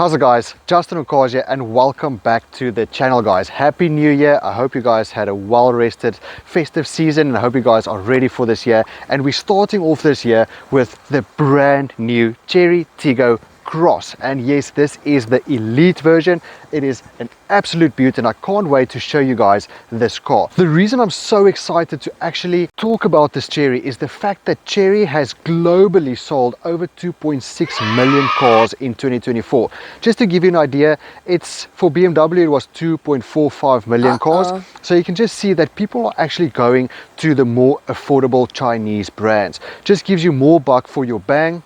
How's it guys, Justin on Cars here and welcome back to the channel guys. Happy New Year. I hope you guys had a well-rested festive season and I hope you guys are ready for this year. And we're starting off this year with the brand new Chery Tiggo Cross. And yes, this is the elite version. It is an absolute beauty and I can't wait to show you guys this car. The reason I'm so excited to actually talk about this Chery is the fact that Chery has globally sold over 2.6 million cars in 2024. Just to give you an idea, it's for BMW it was 2.45 million cars. So you can just see that people are actually going to the more affordable Chinese brands. Just gives you more buck for your bang.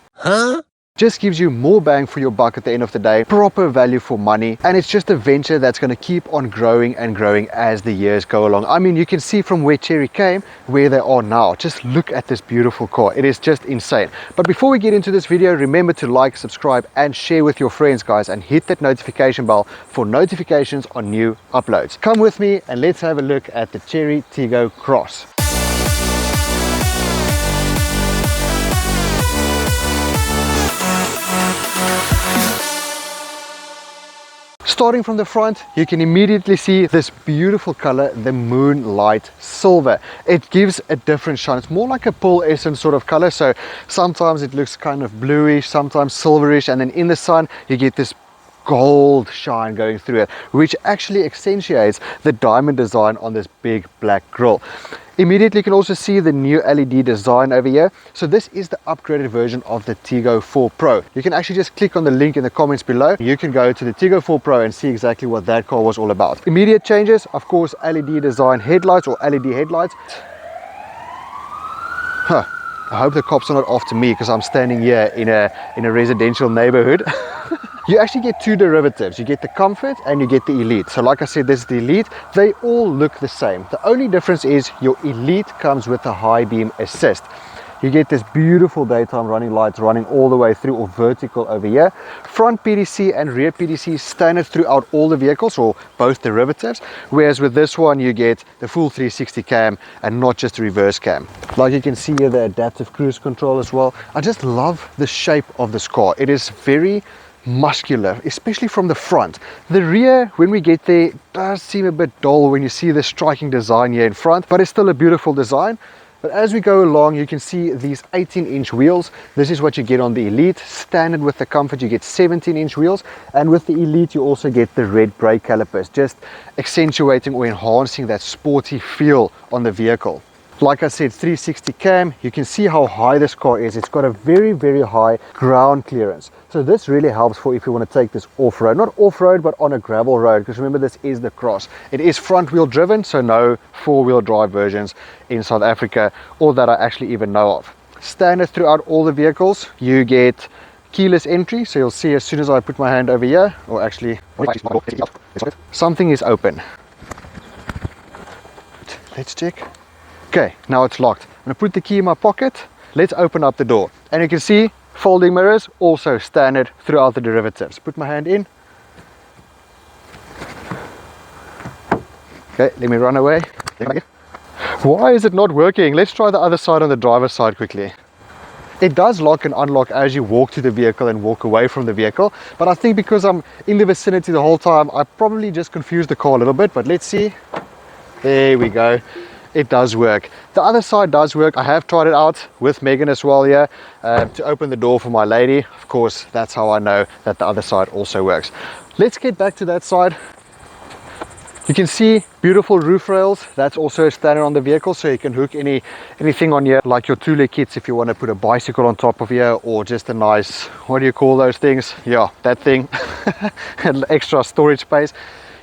Just gives you more bang for your buck at the end of the day, proper value for money, and it's just a venture that's going to keep on growing and growing as the years go along. I mean, you can see from where Chery came, where they are now. Just look at this beautiful car. It is just insane. But before we get into this video, remember to like, subscribe, and share with your friends, guys, and hit that notification bell for notifications on new uploads. Come with me and let's have a look at the Chery Tiggo Cross. Starting from the front, you can immediately see this beautiful color, the moonlight silver. It gives a different shine. It's more like a Pearl Essence sort of color. So sometimes it looks kind of bluish, sometimes silverish, and then in the sun you get this gold shine going through it, which actually accentuates the diamond design on this big black grille. Immediately you can also see the new LED design over here. So this is the upgraded version of the Tiggo 4 Pro. You can actually just click on the link in the comments below. You can go to the Tiggo 4 Pro and see exactly what that car was all about. Immediate changes, of course, LED design headlights or LED headlights. I hope the cops are not after me because I'm standing here in a residential neighborhood. You actually get two derivatives. You get the Comfort and you get the Elite. So like I said, this is the Elite. They all look the same. The only difference is your Elite comes with a high beam assist. You get this beautiful daytime running lights running all the way through or vertical over here. Front PDC and rear PDC standard throughout all the vehicles or both derivatives. Whereas with this one you get the full 360 cam and not just the reverse cam. Like you can see here, the adaptive cruise control as well. I just love the shape of this car. It is very muscular, especially from the front. The rear, when we get there, does seem a bit dull when you see the striking design here in front, but it's still a beautiful design. But as we go along, you can see these 18-inch wheels. This is what you get on the Elite. Standard with the Comfort, you get 17-inch wheels. And with the Elite, you also get the red brake calipers, just accentuating or enhancing that sporty feel on the vehicle. Like I said, 360 cam, you can see how high this car is. It's got a very, very high ground clearance. So this really helps for if you want to take this off-road. Not off-road, but on a gravel road, because remember, this is the Cross. It is front-wheel driven, so no four-wheel drive versions in South Africa, or that I actually even know of. Standard throughout all the vehicles, you get keyless entry. So you'll see as soon as I put my hand over here, or actually, something is open. Let's check. Okay, now it's locked. I'm going to put the key in my pocket. Let's open up the door. And you can see folding mirrors, also standard throughout the derivatives. Put my hand in. Okay, let me run away. Why is it not working? Let's try the other side on the driver's side quickly. It does lock and unlock as you walk to the vehicle and walk away from the vehicle. But I think because I'm in the vicinity the whole time, I probably just confused the car a little bit. But let's see. There we go. It does work. The other side does work. I have tried it out with Megan as well here to open the door for my lady. Of course, that's how I know that the other side also works. Let's get back to that side. You can see beautiful roof rails. That's also standard on the vehicle, so you can hook anything on here, like your two-leg kits if you want to put a bicycle on top of here, or just a nice, what do you call those things? Yeah, that thing. Extra storage space.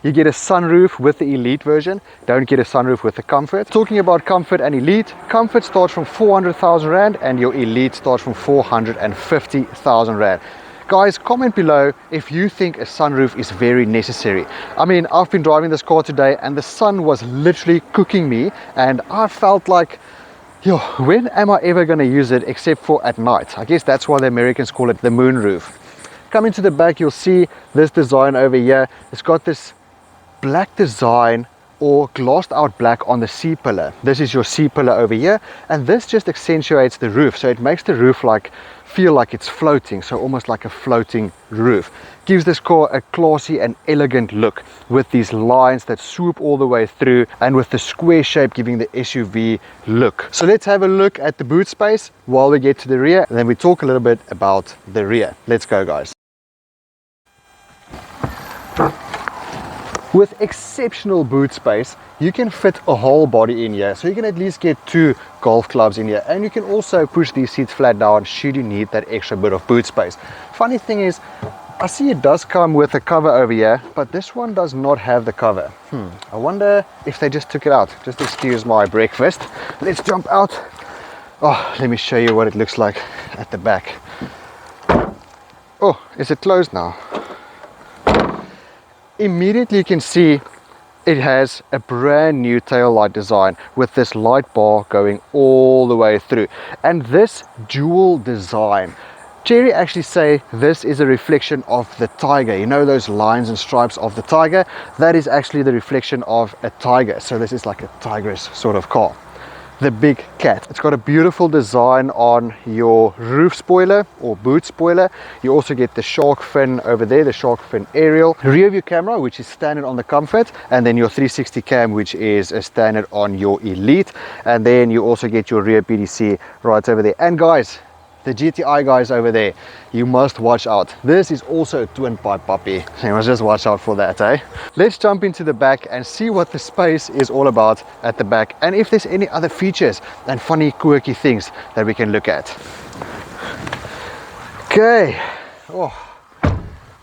You get a sunroof with the Elite version, don't get a sunroof with the Comfort. Talking about Comfort and Elite, Comfort starts from 400,000 Rand and your Elite starts from 450,000 Rand. Guys, comment below if you think a sunroof is very necessary. I mean, I've been driving this car today and the sun was literally cooking me and I felt like, yo, when am I ever going to use it except for at night? I guess that's why the Americans call it the moon roof. Coming to the back, you'll see this design over here. It's got this black design or glossed out black on the C-pillar. This is your C-pillar over here, and this just accentuates the roof, so it makes the roof feel like it's floating, so almost like a floating roof. Gives this car a classy and elegant look with these lines that swoop all the way through, and with the square shape giving the SUV look. So let's have a look at the boot space while we get to the rear, and then we talk a little bit about the rear. Let's go, guys. With exceptional boot space, you can fit a whole body in here, so you can at least get 2 golf clubs in here, and you can also push these seats flat down should you need that extra bit of boot space. Funny thing is, I see it does come with a cover over here, but this one does not have the cover. I wonder if they just took it out. Just excuse my breakfast. Let's jump out. Oh, let me show you what it looks like at the back. Oh, is it closed now? Immediately you can see it has a brand new tail light design with this light bar going all the way through, and this dual design, Chery actually say this is a reflection of the Tiger. You know those lines and stripes of the Tiger? That is actually the reflection of a Tiger, so this is like a Tigerish sort of car. The big cat. It's got a beautiful design on your roof spoiler or boot spoiler. You also get the shark fin over there, the shark fin aerial. Rear view camera, which is standard on the Comfort, and then your 360 cam, which is a standard on your Elite. And then you also get your rear PDC right over there. And guys, the GTI guys over there, you must watch out. This is also a twin pipe puppy, so you must just watch out for that, eh? Let's jump into the back and see what the space is all about at the back, and if there's any other features and funny quirky things that we can look at. Okay, oh,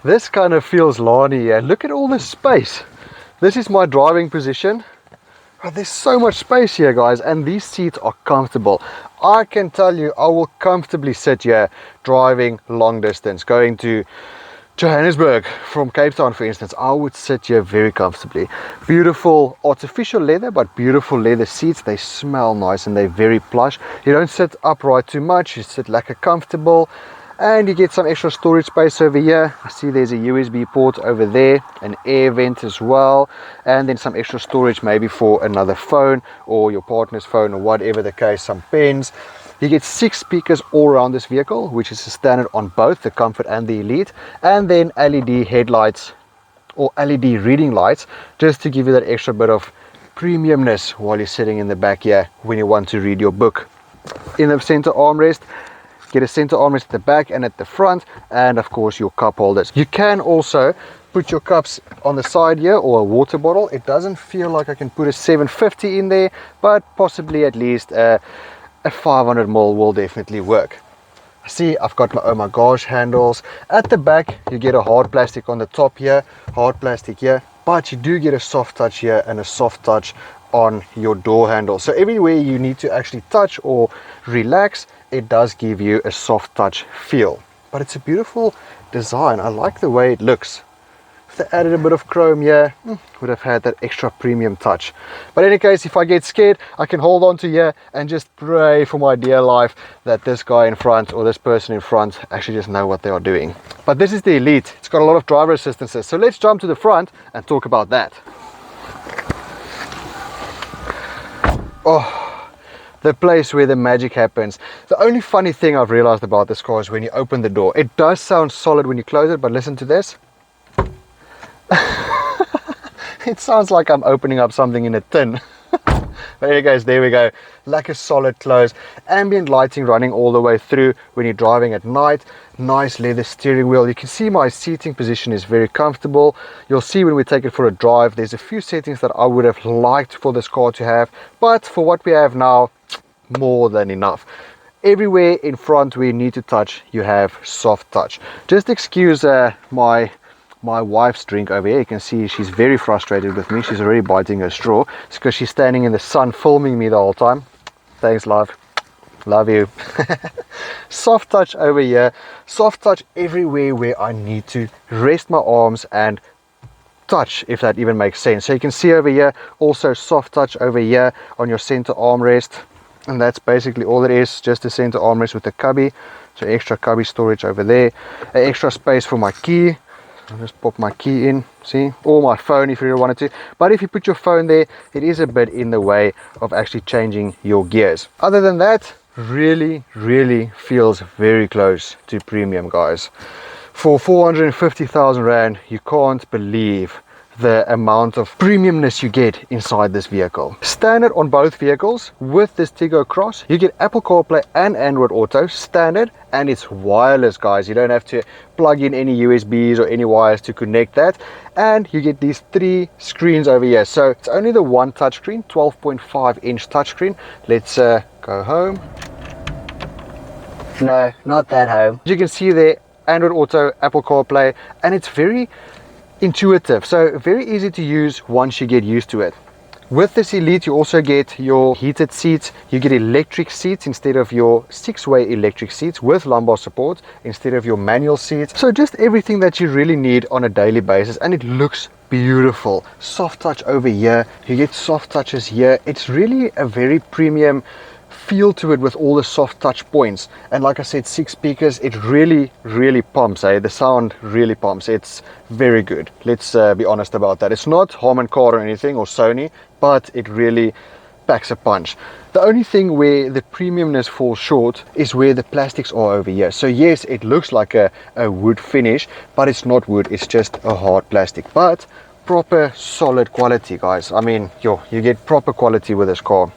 this kind of feels Lani here. Look at all this space. This is my driving position. Oh, there's so much space here, guys, and these seats are comfortable. I can tell you, I will comfortably sit here driving long distance, going to Johannesburg from Cape Town, for instance. I would sit here very comfortably. Beautiful artificial leather, but beautiful leather seats. They smell nice and they're very plush. You don't sit upright too much, you sit like a comfortable. And you get some extra storage space over here. I see there's a USB port over there, an air vent as well, and then some extra storage maybe for another phone or your partner's phone or whatever the case, some pens. You get 6 speakers all around this vehicle, which is a standard on both the Comfort and the Elite, and then LED headlights or LED reading lights, just to give you that extra bit of premiumness while you're sitting in the back here when you want to read your book. In the center armrest, get a center armrest at the back and at the front, and of course your cup holders. You can also put your cups on the side here, or a water bottle. It doesn't feel like I can put a 750 in there, but possibly at least a 500 ml will definitely work. See, I've got my oh my gosh handles. At the back you get a hard plastic on the top here, hard plastic here, but you do get a soft touch here and a soft touch on your door handle. So everywhere you need to actually touch or relax, it does give you a soft touch feel. But it's a beautiful design. I like the way it looks. If they added a bit of chrome here, would have had that extra premium touch. But in any case, if I get scared, I can hold on to here and just pray for my dear life that this guy in front or this person in front actually just know what they are doing. But this is the Elite. It's got a lot of driver assistances. So let's jump to the front and talk about that. Oh, the place where the magic happens. The only funny thing I've realized about this car is when you open the door. It does sound solid when you close it, but listen to this. It sounds like I'm opening up something in a tin. There it goes, there we go. Like a solid close. Ambient lighting running all the way through when you're driving at night. Nice leather steering wheel. You can see my seating position is very comfortable. You'll see when we take it for a drive, there's a few settings that I would have liked for this car to have, but for what we have now, more than enough. Everywhere in front where you need to touch, you have soft touch. Just excuse my wife's drink over here. You can see she's very frustrated with me. She's already biting her straw. It's because she's standing in the sun filming me the whole time. Thanks, love. Love you. Soft touch over here. Soft touch everywhere where I need to rest my arms and touch, if that even makes sense. So you can see over here, also soft touch over here on your center armrest. And that's basically all it is, just a center armrest with a cubby. So extra cubby storage over there. An extra space for my key. I'll just pop my key in, see, or my phone if you really wanted to. But if you put your phone there, it is a bit in the way of actually changing your gears. Other than that, really feels very close to premium, guys. For 450,000 Rand, you can't believe the amount of premiumness you get inside this vehicle. Standard on both vehicles with this Tiggo Cross, you get Apple CarPlay and Android Auto standard, and it's wireless, guys. You don't have to plug in any USBs or any wires to connect that, and you get these 3 screens over here. So it's only the one touchscreen, 12.5-inch touchscreen. Let's go home. No, not that home. You can see there Android Auto, Apple CarPlay, and it's very intuitive, so very easy to use once you get used to it. With this Elite, you also get your heated seats. You get electric seats instead of your 6-way electric seats, with lumbar support instead of your manual seats. So just everything that you really need on a daily basis, and it looks beautiful. Soft touch over here, you get soft touches here. It's really a very premium feel to it with all the soft touch points, and like I said, 6 speakers. It really pumps, the sound really pumps. It's very good. Let's be honest about that. It's not Harman Kardon or anything, or Sony, but it really packs a punch. The only thing where the premiumness falls short is where the plastics are over here. So yes, it looks like a wood finish, but it's not wood, it's just a hard plastic, but proper solid quality, guys. I mean, you get proper quality with this car.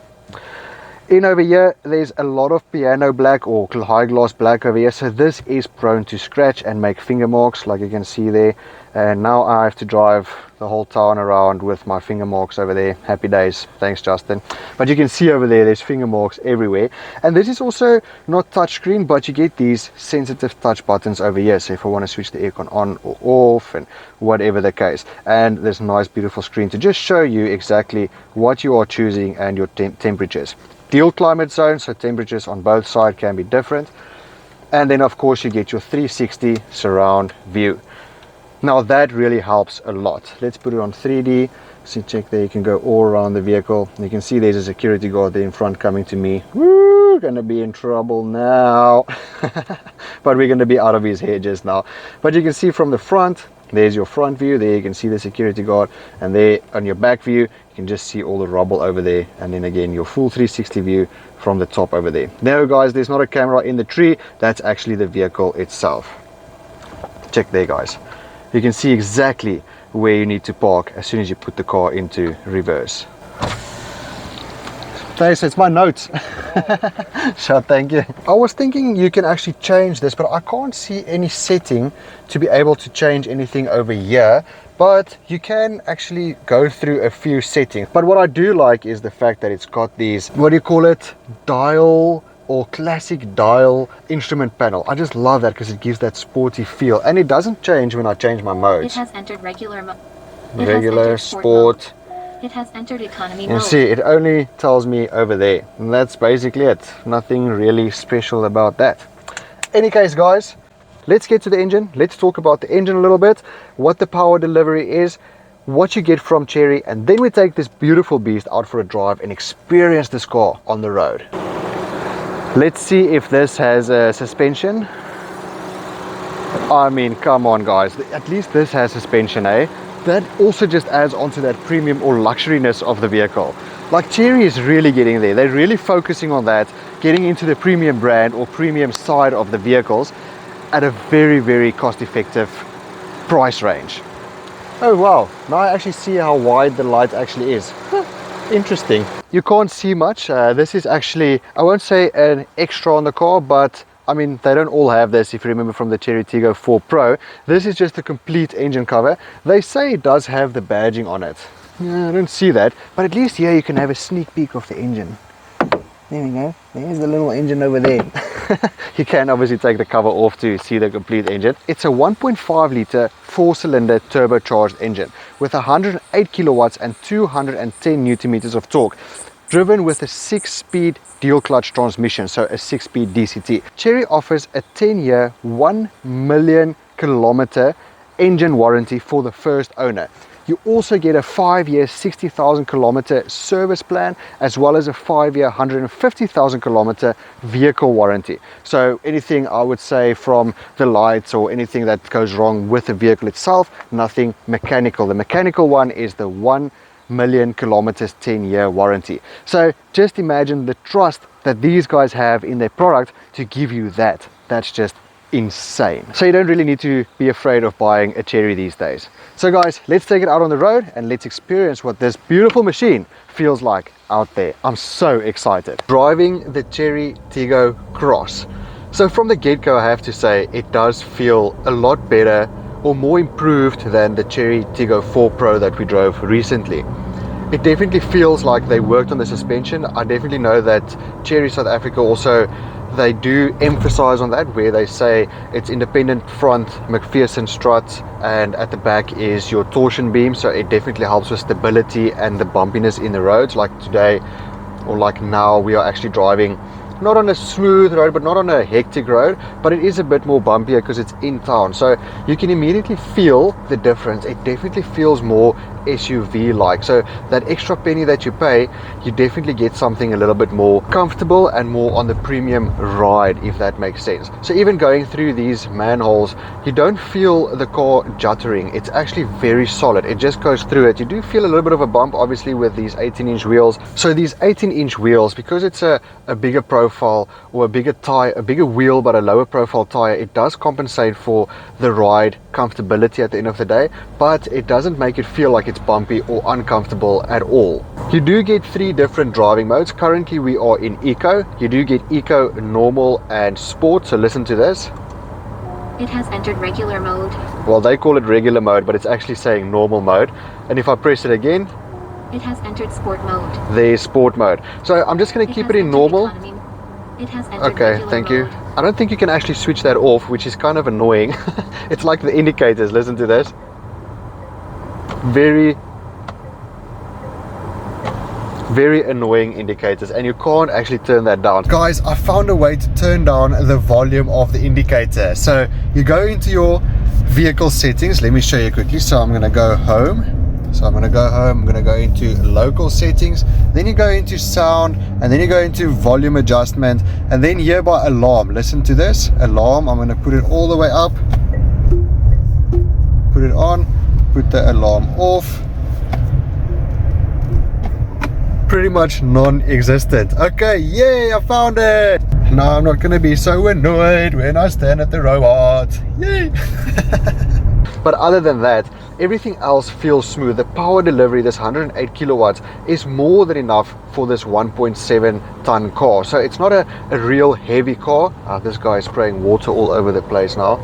In over here, there's a lot of piano black or high gloss black over here, so this is prone to scratch and make finger marks, like you can see there. And now I have to drive the whole town around with my finger marks over there. Happy days, thanks Justin. But you can see over there, there's finger marks everywhere. And this is also not touchscreen, but you get these sensitive touch buttons over here, so if I want to switch the aircon on or off and whatever the case. And this nice beautiful screen to just show you exactly what you are choosing and your temperatures. Dual climate zone, so temperatures on both sides can be different. And then of course you get your 360 surround view. Now that really helps a lot. Let's put it on 3D. See, check there, you can go all around the vehicle. You can see there's a security guard there in front coming to me. Woo, gonna be in trouble now. But we're gonna be out of his hair just now. But you can see from the front, there's your front view. There you can see the security guard, and there on your back view you can just see all the rubble over there, and then again your full 360 view from the top over there. Now guys, there's not a camera in the tree, that's actually the vehicle itself. Check there guys, you can see exactly where you need to park as soon as you put the car into reverse. Thanks, it's my notes. So thank you. I was thinking you can actually change this, but I can't see any setting to be able to change anything over here. But you can actually go through a few settings. But what I do like is the fact that it's got these, what do you call it, dial or classic dial instrument panel. I just love that because it gives that sporty feel, and it doesn't change when I change my modes. It has entered regular mode. Regular, sport. It has entered economy mode. You see, it only tells me over there, and that's basically it. Nothing really special about that. Any case guys, let's get to the engine. Let's talk about the engine a little bit, what the power delivery is, what you get from Chery, and then we take this beautiful beast out for a drive and experience this car on the road. Let's see if this has a suspension. I mean, come on guys, at least this has suspension, eh? That also just adds on to that premium or luxuriness of the vehicle. Like Chery is really getting there. They're really focusing on that, getting into the premium brand or premium side of the vehicles at a very cost-effective price range. Oh wow, now I actually see how wide the light actually is. Interesting. You can't see much. This is actually, I won't say an extra on the car, but I mean, they don't all have this. If you remember from the Chery Tiggo 4 Pro, this is just a complete engine cover. They say it does have the badging on it. Yeah, I don't see that, but at least here you can have a sneak peek of the engine. There we go, there's the little engine over there. You can obviously take the cover off to see the complete engine. It's a 1.5 litre 4-cylinder turbocharged engine with 108 kilowatts and 210 newton meters of torque, driven with a 6-speed dual clutch transmission, so a 6-speed DCT. Chery offers a 10-year 1 million kilometer engine warranty for the first owner. You also get a 5-year 60,000 kilometer service plan, as well as a 5-year 150,000 kilometer vehicle warranty. So anything, I would say, from the lights or anything that goes wrong with the vehicle itself, nothing mechanical. The mechanical one is the 1 million kilometers 10-year warranty. So just imagine the trust that these guys have in their product to give you that. That's just insane. So you don't really need to be afraid of buying a Chery these days. So guys, let's take it out on the road and let's experience what this beautiful machine feels like out there. I'm so excited. Driving the Chery Tiggo Cross. So from the get-go, I have to say it does feel a lot better or more improved than the Chery Tiggo 4 Pro that we drove recently. It definitely feels like they worked on the suspension. I definitely know that Chery South Africa also, they do emphasize on that, where they say it's independent front McPherson strut and at the back is your torsion beam, so it definitely helps with stability and the bumpiness in the roads. Like today, or like now, we are actually driving not on a smooth road, but not on a hectic road, but it is a bit more bumpier because it's in town, so you can immediately feel the difference. It definitely feels more SUV like. So that extra penny that you pay, you definitely get something a little bit more comfortable and more on the premium ride, if that makes sense. So even going through these manholes, you don't feel the car juttering. It's actually very solid. It just goes through it. You do feel a little bit of a bump, obviously, with these 18-inch wheels. So these 18-inch wheels, because it's a bigger profile or a bigger tire, a bigger wheel but a lower profile tire, it does compensate for the ride comfortability at the end of the day, but it doesn't make it feel like it's bumpy or uncomfortable at all. You do get 3 different driving modes. Currently we are in Eco. You do get Eco, Normal and Sport. So listen to this. It has entered regular mode. Well, they call it regular mode, but it's actually saying normal mode. And if I press it again, it has entered sport mode. There's sport mode. So I'm just going to keep it in normal. It has entered okay, thank you. I don't think you can actually switch that off, which is kind of annoying. It's like the indicators. Listen to this. Very annoying indicators, and you can't actually turn that down. Guys, I found a way to turn down the volume of the indicator. So you go into your vehicle settings. Let me show you quickly. So I'm going to go home. I'm going to go into local settings, then you go into sound, and then you go into volume adjustment, and then here by alarm. Listen to this alarm. I'm going to put it all the way up, put it on, put the alarm off. Pretty much non-existent. Okay, yay, I found it. Now I'm not going to be so annoyed when I stand at the robot. Yay. But other than that, everything else feels smooth. The power delivery, this 108 kilowatts, is more than enough for this 1.7 ton car. So it's not a real heavy car. This guy is spraying water all over the place now,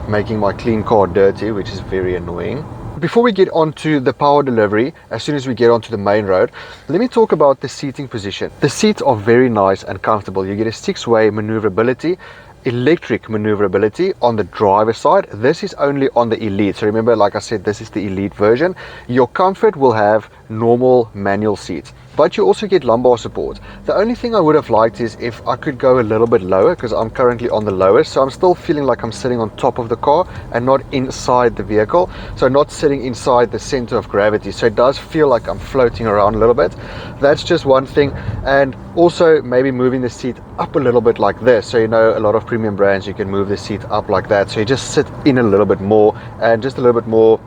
making my clean car dirty, which is very annoying. Before we get onto the power delivery, as soon as we get onto the main road, let me talk about the seating position. The seats are very nice and comfortable. You get a 6-way maneuverability, electric maneuverability on the driver's side. This is only on the Elite. So remember, like I said, this is the Elite version. Your Comfort will have normal manual seats, but you also get lumbar support. The only thing I would have liked is if I could go a little bit lower, because I'm currently on the lowest, so I'm still feeling like I'm sitting on top of the car and not inside the vehicle, so not sitting inside the center of gravity. So it does feel like I'm floating around a little bit. That's just one thing. And also maybe moving the seat up a little bit like this. So you know, a lot of premium brands, you can move the seat up like that, so you just sit in a little bit more and just a little bit more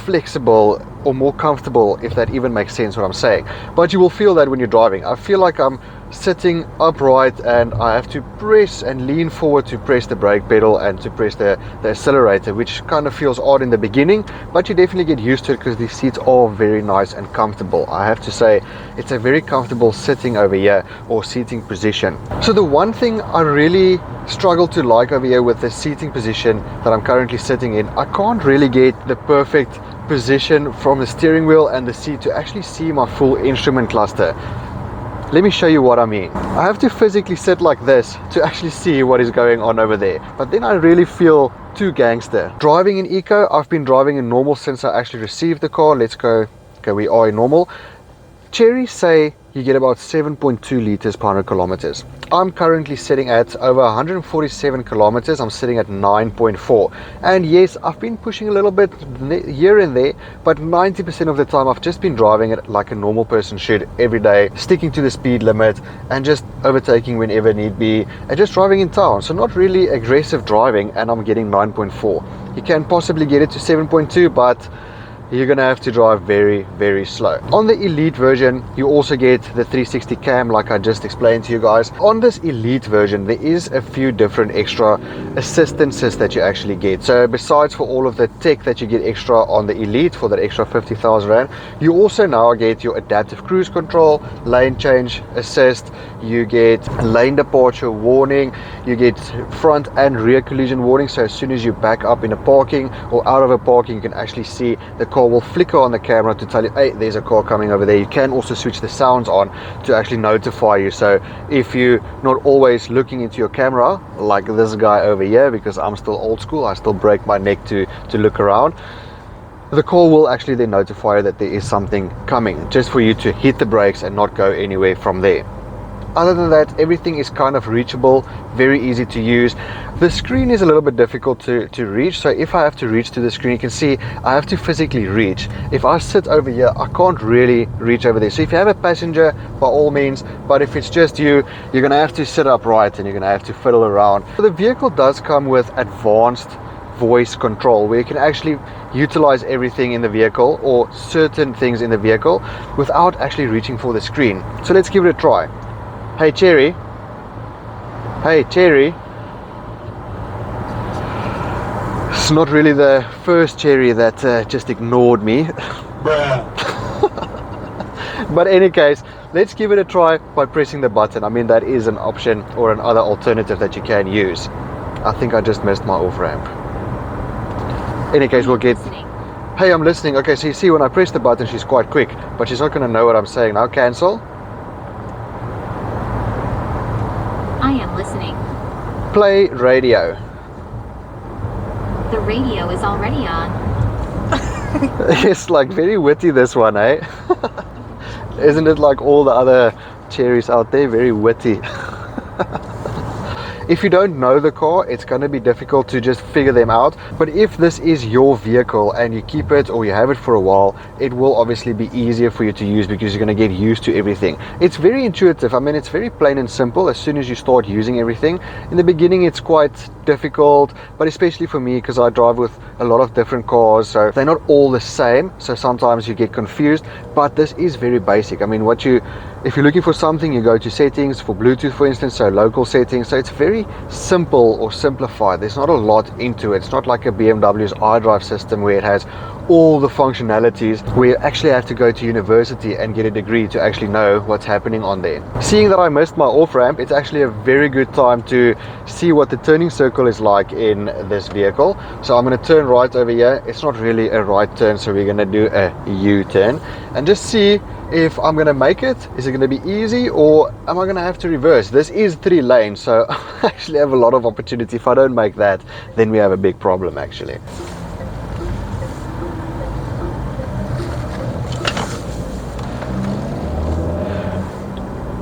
flexible or more comfortable, if that even makes sense what I'm saying. But you will feel that when you're driving. I feel like I'm sitting upright and I have to press and lean forward to press the brake pedal and to press the accelerator, which kind of feels odd in the beginning, but you definitely get used to it because these seats are very nice and comfortable. I have to say, it's a very comfortable sitting over here or seating position. So the one thing I really struggle to like over here with the seating position that I'm currently sitting in, I can't really get the perfect position from the steering wheel and the seat to actually see my full instrument cluster. Let me show you what I mean. I have to physically sit like this to actually see what is going on over there, but then I really feel too gangster. Driving in Eco, I've been driving in normal since I actually received the car. Let's go. Okay, we are in normal. Chery say you get about 7.2 liters per 100 kilometers. I'm currently sitting at over 147 kilometers. I'm sitting at 9.4. And yes, I've been pushing a little bit here and there, but 90% of the time I've just been driving it like a normal person should every day, sticking to the speed limit and just overtaking whenever need be, and just driving in town. So not really aggressive driving, and I'm getting 9.4. You can possibly get it to 7.2, but you're gonna have to drive very, very slow. On the Elite version, you also get the 360 cam, like I just explained to you guys. On this Elite version, there is a few different extra assistances that you actually get. So besides for all of the tech that you get extra on the Elite for that extra 50,000 Rand, you also now get your adaptive cruise control, lane change assist, you get lane departure warning, you get front and rear collision warning. So as soon as you back up in a parking or out of a parking, you can actually see the car will flicker on the camera to tell you, hey, there's a car coming over there. You can also switch the sounds on to actually notify you. So if you're not always looking into your camera like this guy over here, because I'm still old school, I still break my neck to look around, the car will actually then notify you that there is something coming, just for you to hit the brakes and not go anywhere from there. Other than that, everything is kind of reachable, very easy to use. The screen is a little bit difficult to reach, so if I have to reach to the screen, you can see I have to physically reach. If I sit over here, I can't really reach over there. So if you have a passenger, by all means, but if it's just you, you're gonna have to sit upright and you're gonna have to fiddle around. So the vehicle does come with advanced voice control, where you can actually utilize everything in the vehicle or certain things in the vehicle without actually reaching for the screen. So let's give it a try. Hey Chery. Hey Chery. It's not really the first Chery that just ignored me. But in any case, let's give it a try by pressing the button. I mean, that is an option or another alternative that you can use. I think I just missed my off ramp. In any case, we'll get... Hey, I'm listening. Okay, so you see when I press the button, she's quite quick, but she's not going to know what I'm saying. Now cancel. I am listening. Play radio. The radio is already on. It's like very witty, this one, eh? Isn't it like all the other Cherys out there? Very witty. If you don't know the car, it's going to be difficult to just figure them out. But if this is your vehicle and you keep it or you have it for a while, it will obviously be easier for you to use because you're going to get used to everything. It's very intuitive. I mean, it's very plain and simple as soon as you start using everything. In the beginning, it's quite difficult, but especially for me, because I drive with a lot of different cars, so they're not all the same. So sometimes you get confused, but this is very basic. I mean, if you're looking for something, you go to settings for Bluetooth, for instance, so local settings. So it's very simple or simplified. There's not a lot into it. It's not like a BMW's iDrive system where it has all the functionalities, where you actually have to go to university and get a degree to actually know what's happening on there. Seeing that I missed my off ramp, it's actually a very good time to see what the turning circle is like in this vehicle. So I'm going to turn right over here. It's not really a right turn, so we're going to do a U-turn and just see if I'm going to make it. Is it going to be easy, or am I going to have to reverse? This is 3 lanes, so I actually have a lot of opportunity. If I don't make that, then we have a big problem actually.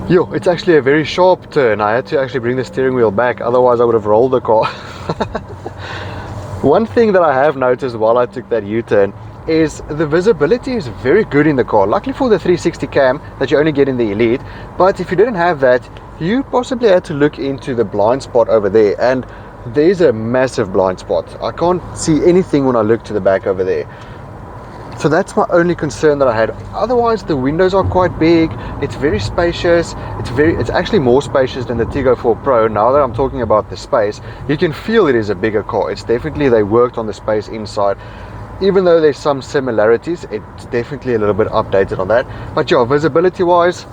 Yo, it's actually a very sharp turn. I had to actually bring the steering wheel back, otherwise I would have rolled the car. One thing that I have noticed while I took that U-turn is the visibility is very good in the car. Luckily for the 360 cam that you only get in the Elite, but if you didn't have that, you possibly had to look into the blind spot over there, and there's a massive blind spot. I can't see anything when I look to the back over there. So that's my only concern that I had. Otherwise, the windows are quite big. It's very spacious. It's actually more spacious than the Tiggo 4 Pro. Now that I'm talking about the space, you can feel it is a bigger car. It's definitely, they worked on the space inside. Even though there's some similarities, it's definitely a little bit updated on that. But yeah, visibility wise,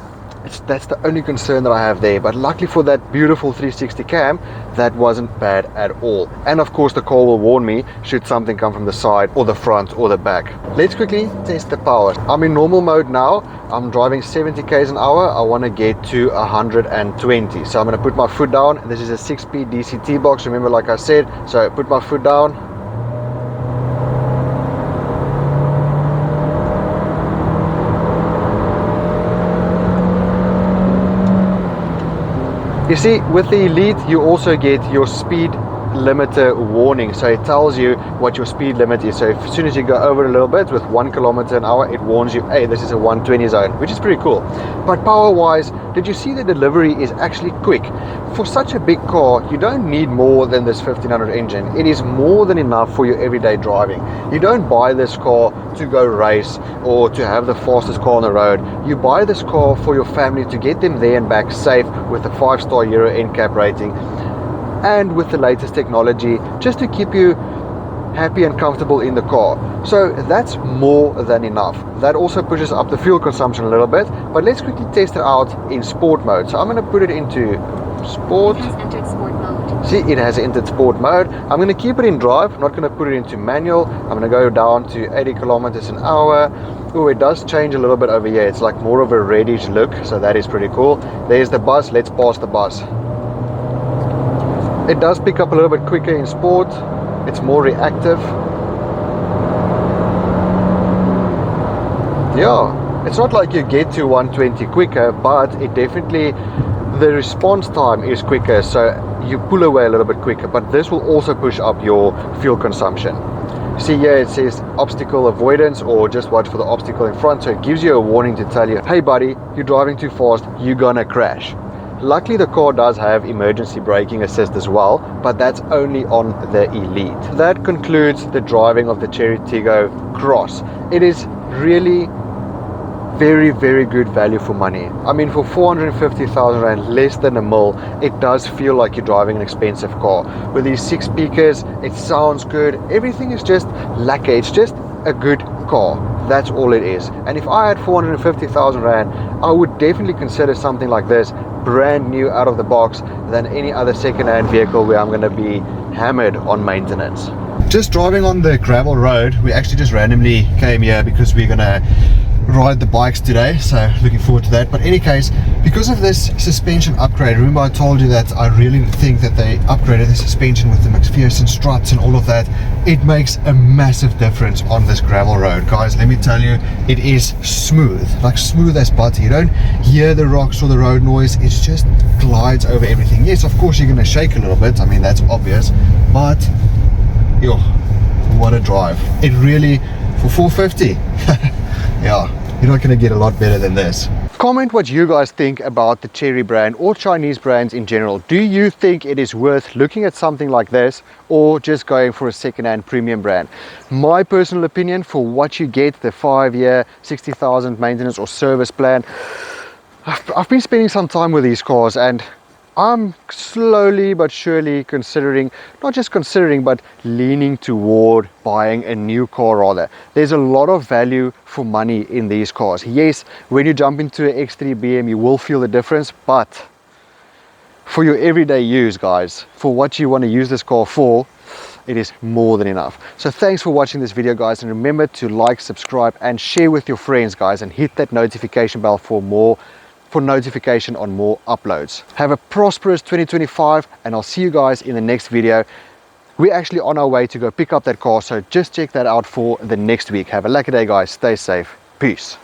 that's the only concern that I have there. But luckily for that beautiful 360 cam, that wasn't bad at all. And of course the car will warn me should something come from the side or the front or the back. Let's quickly test the power. I'm in normal mode now. I'm driving 70 k's an hour. I want to get to 120. So I'm going to put my foot down. This is a 6-speed DCT box, remember, like I said. So I put my foot down. You see, with the Elite, you also get your speed limiter warning, so it tells you what your speed limit is. So if, as soon as you go over a little bit with 1 kilometer an hour, it warns you, hey, this is a 120 zone, which is pretty cool. But power wise, did you see the delivery is actually quick? For such a big car, you don't need more than this 1500 engine. It is more than enough for your everyday driving. You don't buy this car to go race or to have the fastest car on the road. You buy this car for your family to get them there and back safe with a 5-star Euro NCAP rating and with the latest technology, just to keep you happy and comfortable in the car. So that's more than enough. That also pushes up the fuel consumption a little bit, but let's quickly test it out in sport mode. So I'm going to put it into sport. It has entered sport mode. See, it has entered sport mode. I'm going to keep it in drive. I'm not going to put it into manual. I'm going to go down to 80 kilometers an hour. Oh, it does change a little bit over here. It's like more of a reddish look, so that is pretty cool. There's the bus. Let's pass the bus. It does pick up a little bit quicker in sport. It's more reactive. Yeah, it's not like you get to 120 quicker, but it definitely, the response time is quicker, so you pull away a little bit quicker. But this will also push up your fuel consumption. See here it says obstacle avoidance, or just watch for the obstacle in front, so it gives you a warning to tell you, hey buddy, you're driving too fast, you're gonna crash. Luckily the car does have emergency braking assist as well, but that's only on the Elite. That concludes the driving of the Chery Tiggo Cross. It is really very good value for money. I mean, for 450,000 rand, less than a mil, it does feel like you're driving an expensive car. With these 6 speakers, it sounds good. Everything is just lacquer. It's just a good car. That's all it is. And if I had 450,000 rand, I would definitely consider something like this, brand new out of the box, than any other second-hand vehicle where I'm going to be hammered on maintenance. Just driving on the gravel road, we actually just randomly came here because we're going to ride the bikes today, so looking forward to that. But in any case, because of this suspension upgrade, remember I told you that I really think that they upgraded the suspension with the McPherson struts and all of that. It makes a massive difference on this gravel road, guys. Let me tell you, it is smooth, like smooth as butter. You don't hear the rocks or the road noise. It just glides over everything. Yes, of course you're going to shake a little bit, I mean that's obvious, but yo, what a drive. It really, for 450 yeah, you're not going to get a lot better than this. Comment what you guys think about the Chery brand or Chinese brands in general. Do you think it is worth looking at something like this, or just going for a second-hand premium brand? My personal opinion, for what you get, the 5-year 60,000 maintenance or service plan, I've been spending some time with these cars, and I'm slowly but surely considering, not just considering, but leaning toward buying a new car rather. There's a lot of value for money in these cars. Yes, when you jump into an X3 BM, you will feel the difference, but for your everyday use, guys, for what you want to use this car for, it is more than enough. So thanks for watching this video, guys, and remember to like, subscribe, and share with your friends, guys, and hit that notification bell for notification on more uploads. Have a prosperous 2025, and I'll see you guys in the next video. We're actually on our way to go pick up that car, so just check that out for the next week. Have a lucky day, guys. Stay safe. Peace.